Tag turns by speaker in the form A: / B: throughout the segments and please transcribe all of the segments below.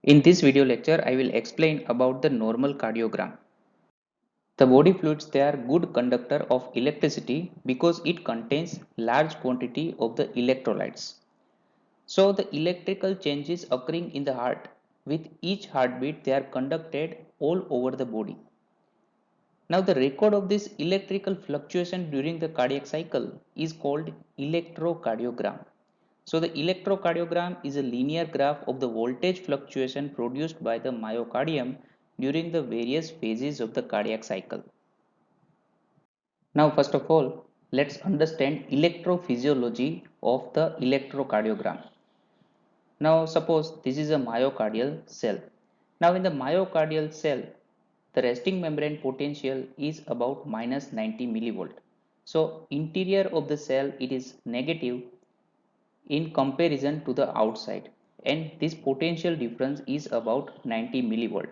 A: In this video lecture, I will explain about the normal cardiogram. The body fluids, they are good conductor of electricity because it contains large quantity of the electrolytes. So the electrical changes occurring in the heart, with each heartbeat they are conducted all over the body. Now the record of this electrical fluctuation during the cardiac cycle is called electrocardiogram. So the electrocardiogram is a linear graph of the voltage fluctuation produced by the myocardium during the various phases of the cardiac cycle. Now first of all, let's understand electrophysiology of the electrocardiogram. Now suppose this is a myocardial cell. Now in the myocardial cell, the resting membrane potential is about minus 90 millivolt. So interior of the cell it is negative in comparison to the outside, and this potential difference is about 90 millivolt.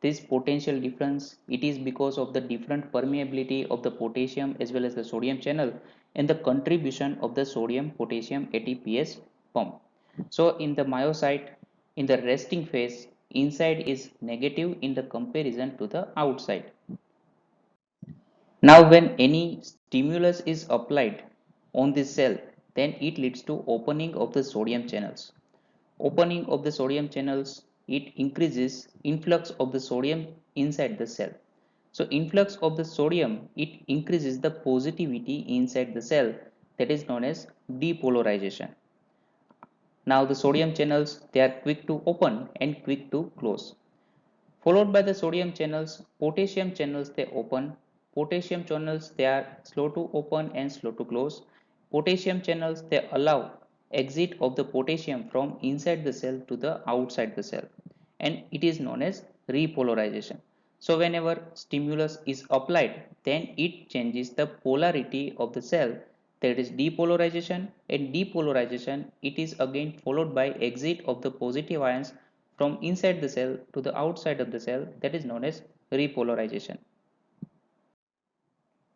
A: This potential difference it is because of the different permeability of the potassium as well as the sodium channel and the contribution of the sodium potassium ATPase pump. So in the myocyte, in the resting phase, inside is negative in the comparison to the outside. Now when any stimulus is applied on this cell, then it leads to opening of the sodium channels. Opening of the sodium channels, it increases influx of the sodium inside the cell. So influx of the sodium, it increases the positivity inside the cell, that is known as depolarization. Now the sodium channels, they are quick to open and quick to close. Followed by the sodium channels, potassium channels they open. Potassium channels they are slow to open and slow to close. Potassium channels they allow exit of the potassium from inside the cell to the outside the cell, and it is known as repolarization. So whenever stimulus is applied, then it changes the polarity of the cell, that is depolarization, and depolarization it is again followed by exit of the positive ions from inside the cell to the outside of the cell, that is known as repolarization.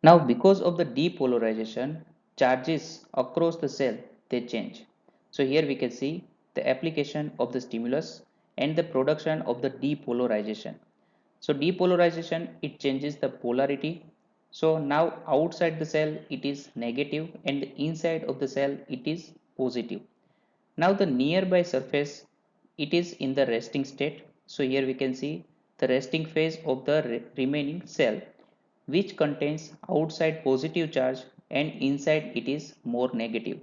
A: Now because of the depolarization, charges across the cell they change. So here we can see the application of the stimulus and the production of the depolarization. So depolarization it changes the polarity. So now outside the cell it is negative and inside of the cell it is positive. Now the nearby surface it is in the resting state. So here we can see the resting phase of the remaining cell, which contains outside positive charge and inside it is more negative.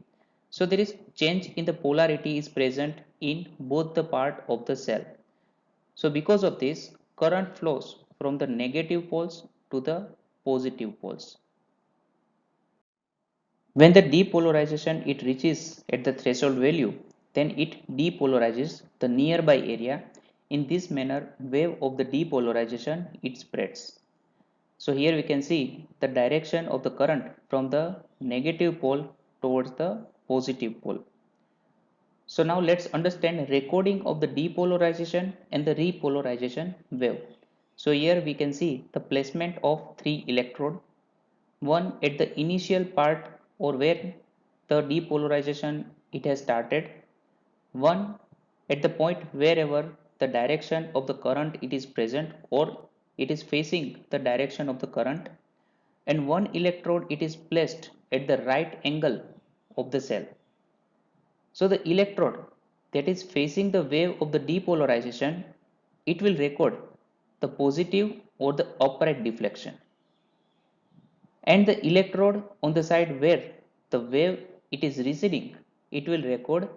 A: So there is change in the polarity is present in both the part of the cell. So because of this, current flows from the negative poles to the positive poles. When the depolarization it reaches at the threshold value, then it depolarizes the nearby area. In this manner, wave of the depolarization it spreads. So here we can see the direction of the current from the negative pole towards the positive pole. So now let's understand recording of the depolarization and the repolarization wave. So here we can see the placement of three electrode, one at the initial part or where the depolarization it has started, one at the point wherever the direction of the current it is present or it is facing the direction of the current, and one electrode it is placed at the right angle of the cell. So the electrode that is facing the wave of the depolarization, it will record the positive or the upright deflection, and the electrode on the side where the wave it is receding, it will record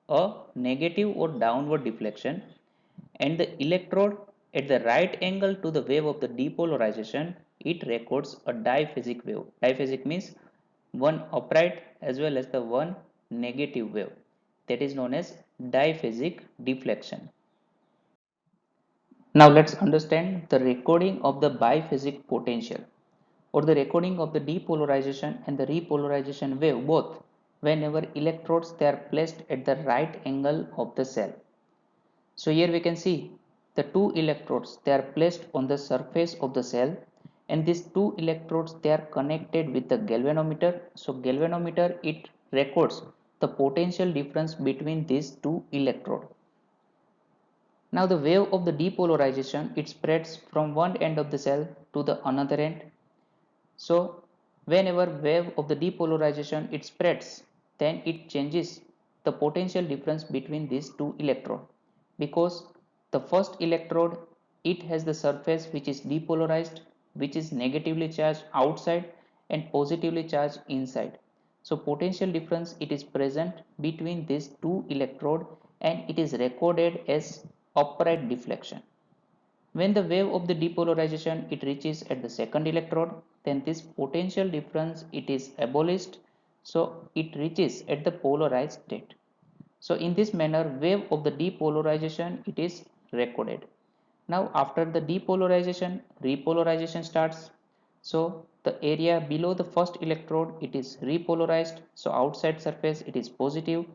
A: a negative or downward deflection, and the electrode at the right angle to the wave of the depolarization, it records a diphasic wave. Diphasic means one upright as well as the one negative wave, that is known as diphasic deflection. Now let's understand the recording of the biphasic potential, or the recording of the depolarization and the repolarization wave both whenever electrodes they are placed at the right angle of the cell. So here we can see the two electrodes they are placed on the surface of the cell, and these two electrodes they are connected with the galvanometer. So galvanometer it records the potential difference between these two electrodes. Now the wave of the depolarization, it spreads from one end of the cell to the another end. So whenever wave of the depolarization it spreads, then it changes the potential difference between these two electrodes, because the first electrode, it has the surface which is depolarized, which is negatively charged outside and positively charged inside. So potential difference it is present between these two electrode, and it is recorded as upright deflection. When the wave of the depolarization it reaches at the second electrode, then this potential difference it is abolished, so it reaches at the polarized state. So in this manner, wave of the depolarization it is recorded. Now after the depolarization, repolarization starts. So the area below the first electrode it is repolarized, so outside surface it is positive,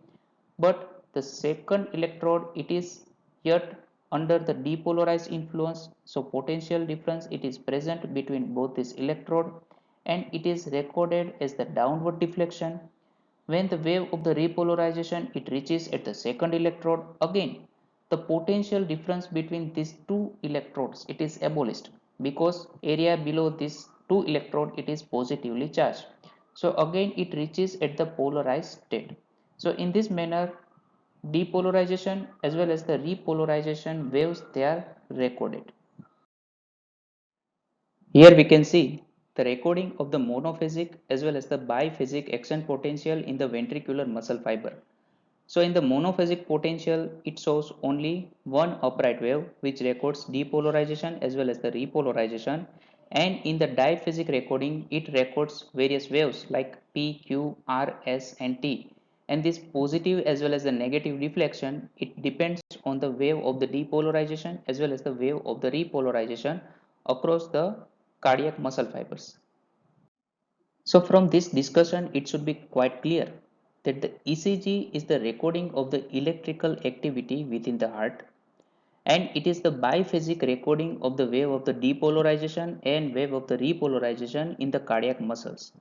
A: but the second electrode it is yet under the depolarized influence, so potential difference it is present between both this electrode, and it is recorded as the downward deflection. When the wave of the repolarization it reaches at the second electrode, again the potential difference between these two electrodes it is abolished, because area below this two electrode it is positively charged. So again it reaches at the polarized state. So in this manner, depolarization as well as the repolarization waves they are recorded. Here we can see the recording of the monophasic as well as the biphasic action potential in the ventricular muscle fiber. So in the monophasic potential, it shows only one upright wave which records depolarization as well as the repolarization, and in the diphasic recording, it records various waves like P, Q, R, S and T, and this positive as well as the negative deflection, it depends on the wave of the depolarization as well as the wave of the repolarization across the cardiac muscle fibers. So from this discussion, it should be quite clear that the ECG is the recording of the electrical activity within the heart, and it is the biphasic recording of the wave of the depolarization and wave of the repolarization in the cardiac muscles.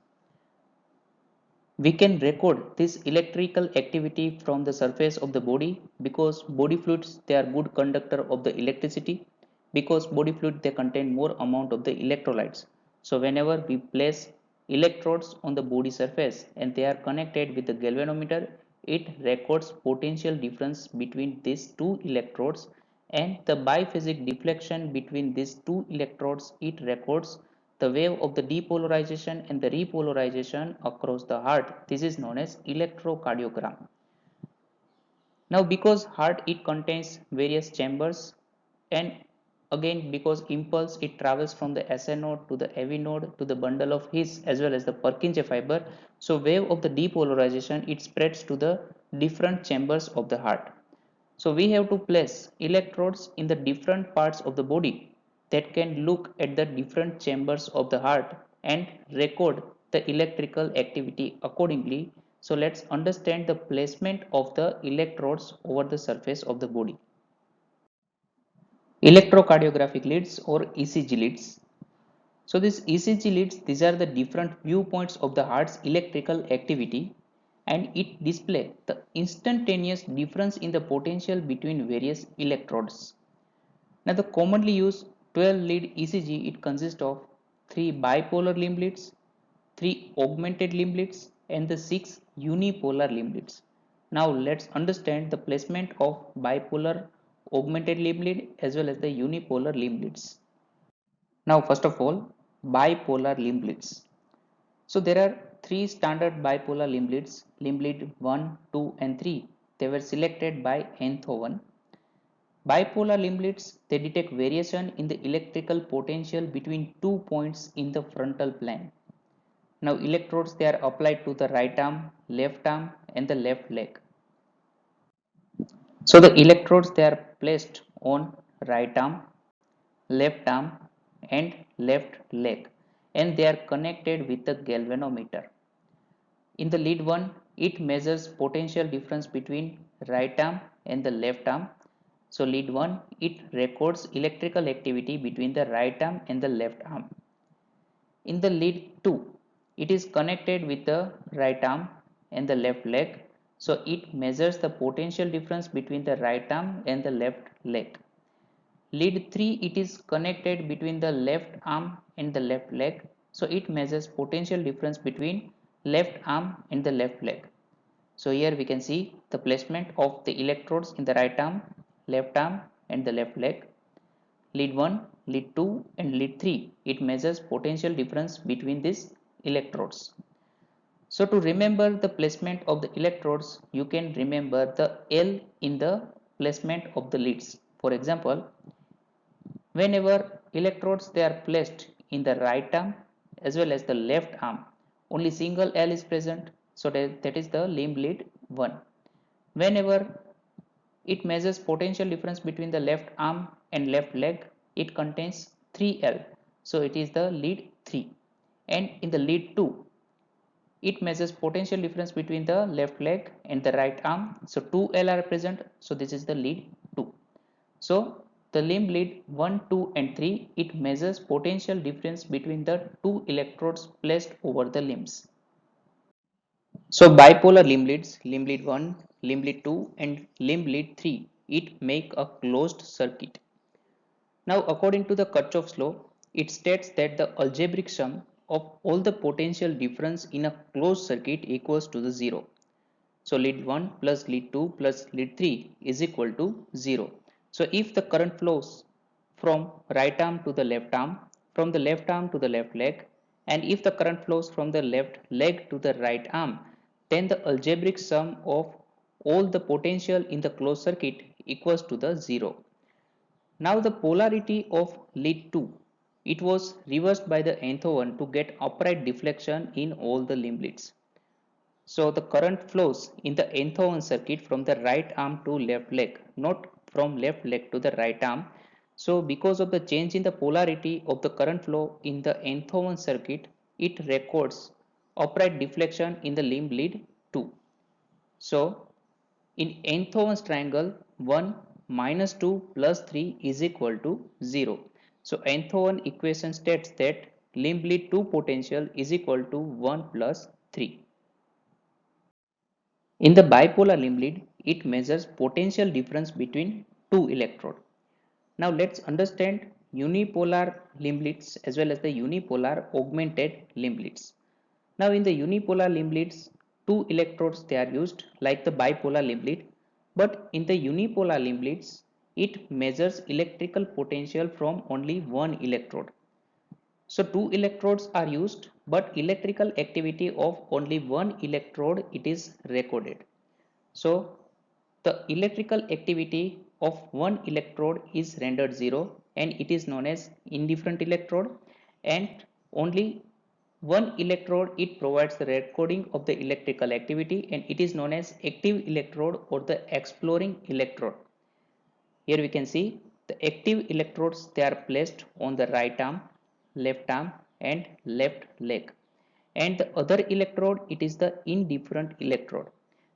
A: We can record this electrical activity from the surface of the body, because body fluids they are good conductor of the electricity, because body fluid they contain more amount of the electrolytes. So whenever we place electrodes on the body surface and they are connected with the galvanometer, it records potential difference between these two electrodes, and the biphasic deflection between these two electrodes it records the wave of the depolarization and the repolarization across the heart. This is known as electrocardiogram. Now because heart it contains various chambers, and again because impulse it travels from the SN node to the AV node to the bundle of His as well as the Purkinje fiber, so wave of the depolarization it spreads to the different chambers of the heart. So we have to place electrodes in the different parts of the body that can look at the different chambers of the heart and record the electrical activity accordingly. So let's understand the placement of the electrodes over the surface of the body. Electrocardiographic leads or ECG leads. So these ECG leads, these are the different viewpoints of the heart's electrical activity, and it display the instantaneous difference in the potential between various electrodes. Now the commonly used 12 lead ECG it consists of 3 bipolar limb leads, 3 augmented limb leads and the 6 unipolar limb leads. Now let's understand the placement of bipolar augmented limb lead as well as the unipolar limb leads. Now first of all, bipolar limb leads. So there are three standard bipolar limb leads, limb lead 1, 2 and 3. They were selected by Enthoven. Bipolar limb leads, they detect variation in the electrical potential between 2 points in the frontal plane. Now electrodes they are applied to the right arm and the left leg. So the electrodes they are placed on right arm and left leg, and they are connected with the galvanometer. In the lead 1, it measures potential difference between right arm and the left arm. So lead 1, it records electrical activity between the right arm and the left arm. In the lead 2, it is connected with the right arm and the left leg. So it measures the potential difference between the right arm and the left leg. Lead 3, it is connected between the left arm and the left leg. So it measures potential difference between left arm and the left leg. So here we can see the placement of the electrodes in the right arm, left arm and the left leg. Lead 1, lead 2 and lead 3, it measures potential difference between these electrodes. So to remember the placement of the electrodes, you can remember the L in the placement of the leads. For example, whenever electrodes they are placed in the right arm as well as the left arm, only single L is present, so that is the limb lead 1. Whenever it measures potential difference between the left arm and left leg, it contains 3L, so it is the lead 3. And in the lead 2, it measures potential difference between the left leg and the right arm, so 2L are present, so this is the lead 2. So the limb lead 1, 2 and 3, it measures potential difference between the two electrodes placed over the limbs. So bipolar limb lead 1, limb lead 2 and limb lead 3, it make a closed circuit. Now according to the Kirchhoff's law, it states that the algebraic sum of all the potential difference in a closed circuit equals to the 0. So lead 1 plus lead 2 plus lead 3 is equal to 0. So if the current flows from right arm to the left arm, from the left arm to the left leg, and if the current flows from the left leg to the right arm, then the algebraic sum of all the potential in the closed circuit equals to the 0. Now the polarity of lead 2, it was reversed by the nth one to get upright deflection in all the limb leads. So the current flows in the nth one circuit from the right arm to left leg, not from left leg to the right arm. So because of the change in the polarity of the current flow in the nth one circuit, it records upright deflection in the limb lead 2. So in nth one triangle, 1 minus 2 plus 3 is equal to 0. So nth one equation states that limb lead 2 potential is equal to 1 plus 3. In the bipolar limb lead, it measures potential difference between two electrodes. Now let's understand unipolar limb leads as well as the unipolar augmented limb leads. Now in the unipolar limb leads, two electrodes they are used like the bipolar limb lead, but in the unipolar limb leads, it measures electrical potential from only one electrode. So two electrodes are used, but electrical activity of only one electrode it is recorded. So the electrical activity of one electrode is rendered 0 and it is known as indifferent electrode, and only one electrode it provides the recording of the electrical activity and it is known as active electrode or the exploring electrode. Here we can see the active electrodes they are placed on the right arm, left arm and left leg, and the other electrode it is the indifferent electrode.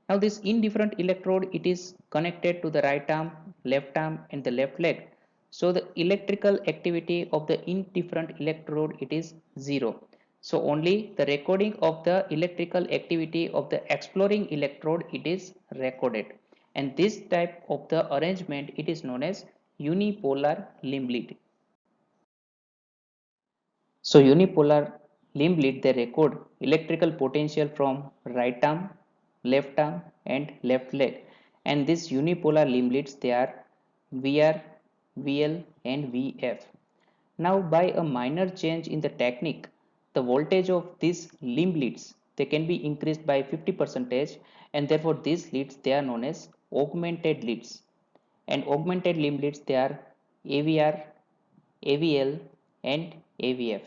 A: Now this indifferent electrode it is connected to the right arm, left arm and the left leg. So the electrical activity of the indifferent electrode it is 0. So only the recording of the electrical activity of the exploring electrode it is recorded, and this type of the arrangement it is known as unipolar limb lead. So unipolar limb lead they record electrical potential from right arm, left arm and left leg, and these unipolar limb leads they are VR, VL and VF. Now by a minor change in the technique, the voltage of these limb leads they can be increased by 50%, and therefore these leads they are known as augmented leads, and augmented limb leads they are AVR, AVL and AVF.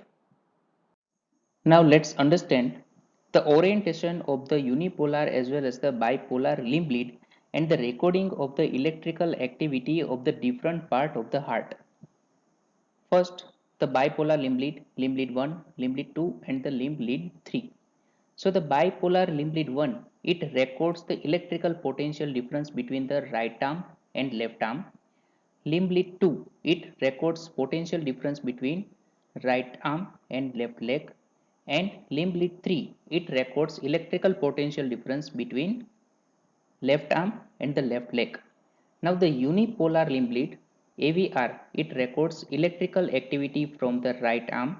A: Now let's understand the orientation of the unipolar as well as the bipolar limb lead and the recording of the electrical activity of the different part of the heart. First, the bipolar limb lead 1, limb lead 2 and the limb lead 3. So the bipolar limb lead 1, it records the electrical potential difference between the right arm and left arm. Limb lead 2, it records potential difference between right arm and left leg, and limb lead 3, it records electrical potential difference between left arm and the left leg. Now the unipolar limb lead, AVR, it records electrical activity from the right arm.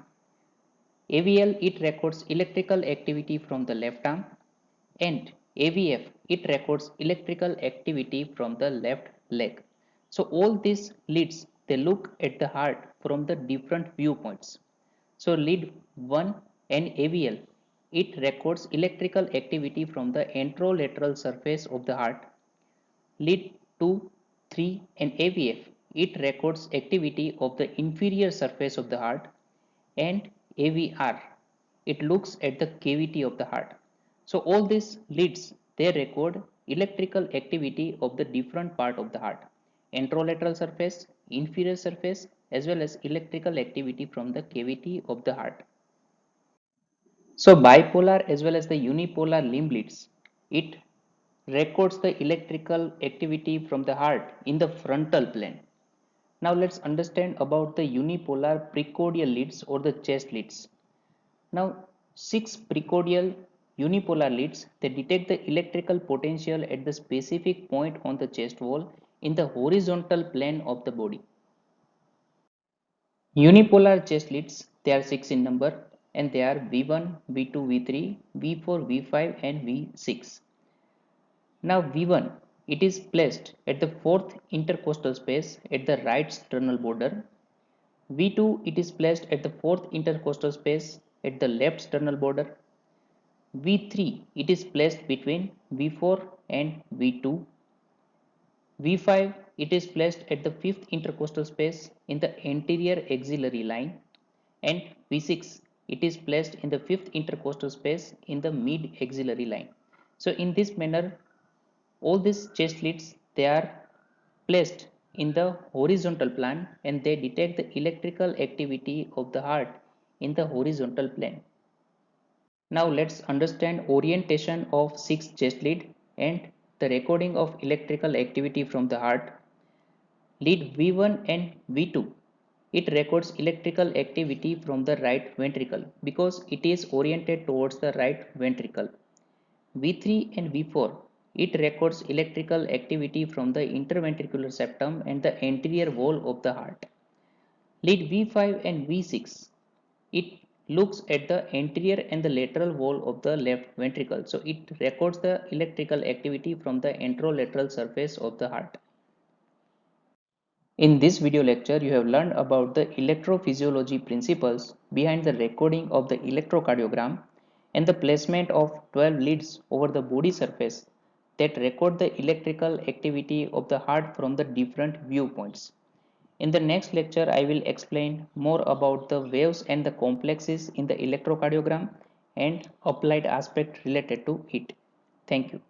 A: AVL, it records electrical activity from the left arm. And AVF, it records electrical activity from the left leg. So all these leads, they look at the heart from the different viewpoints. So lead 1 and AVL, it records electrical activity from the anterolateral surface of the heart. Lead 2, 3 and AVF, it records activity of the inferior surface of the heart. And AVR, it looks at the cavity of the heart. So all these leads, they record electrical activity of the different part of the heart, anterolateral surface, inferior surface, as well as electrical activity from the cavity of the heart. So bipolar as well as the unipolar limb leads, it records the electrical activity from the heart in the frontal plane. Now let's understand about the unipolar precordial leads or the chest leads. Now, 6 precordial unipolar leads, they detect the electrical potential at the specific point on the chest wall in the horizontal plane of the body. Unipolar chest leads, they are 6 in number and they are V1, V2, V3, V4, V5 and V6. Now V1, it is placed at the 4th intercostal space at the right sternal border. V2, it is placed at the 4th intercostal space at the left sternal border. V3, it is placed between V4 and V2. V5, it is placed at the 5th intercostal space in the anterior axillary line. And V6, it is placed in the 5th intercostal space in the mid axillary line. So in this manner, all these chest leads, they are placed in the horizontal plane and they detect the electrical activity of the heart in the horizontal plane. Now let's understand orientation of 6 chest lead and the recording of electrical activity from the heart. Lead V1 and V2. It records electrical activity from the right ventricle because it is oriented towards the right ventricle. V3 and V4. It records electrical activity from the interventricular septum and the anterior wall of the heart. Lead V5 and V6. It looks at the anterior and the lateral wall of the left ventricle. So it records the electrical activity from the anterolateral surface of the heart. In this video lecture, you have learned about the electrophysiology principles behind the recording of the electrocardiogram and the placement of 12 leads over the body surface that record the electrical activity of the heart from the different viewpoints. In the next lecture, I will explain more about the waves and the complexes in the electrocardiogram and applied aspect related to it. Thank you.